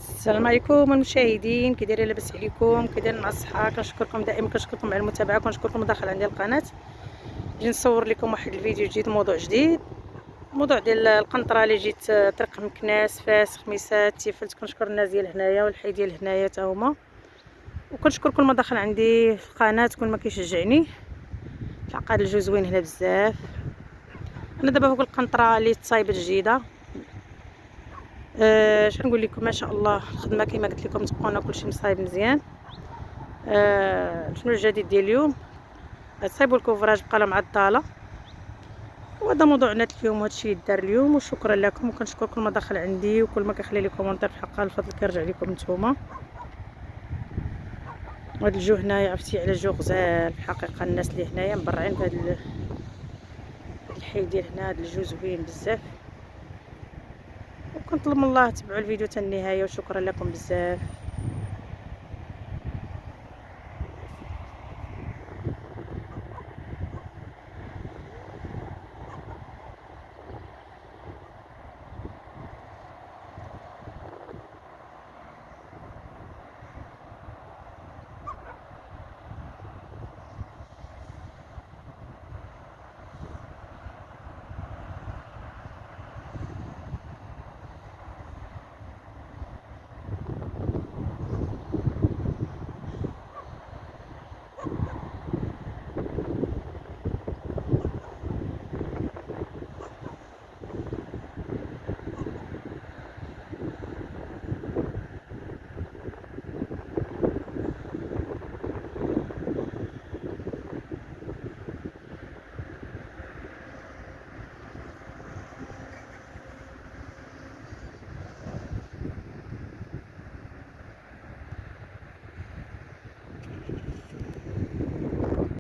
السلام عليكم المشاهدين، كي دايرين؟ لاباس عليكم؟ كي دايرين مع الصحه؟ كنشكركم دائما، كنشكركم على المتابعه، كنشكركم المداخله عندي القناه. جيت نصور لكم واحد الفيديو جديد، موضوع جديد، موضوع ديال القنطره اللي جيت طريق مكناس فاس خميسات تيفلت. كنشكر الناس ديال هنايا والحي ديال هنايا تا هما، وكنشكر كل مداخل عندي في القناه كل ما كيشجعني. الحق هاد الجو زوين هنا بزاف. انا دابا فوق القنطره اللي تصايبت جديده. شنو نقول لكم، ما شاء الله الخدمه كما قلت لكم تبقونا كلشي مصايب مزيان. شنو الجديد ديال اليوم؟ صايبوا الكوفراج بقى لها معطله، وهذا موضوعنا اليوم، وهادشي اللي دار اليوم. وشكرا لكم، وكنشكر كل ما دخل عندي وكل ما كيخلي لي كومونتير، في حقها الفضل كيرجع لكم نتوما. وهاد الجو هنايا عرفتي على جو غزال في الحقيقه. الناس اللي هنايا مبرعين بهاد الحي ديال هنا، هاد الجو زوين بزاف. وكنطلب من الله تبعوا الفيديو حتى النهايه، وشكرا لكم بزاف.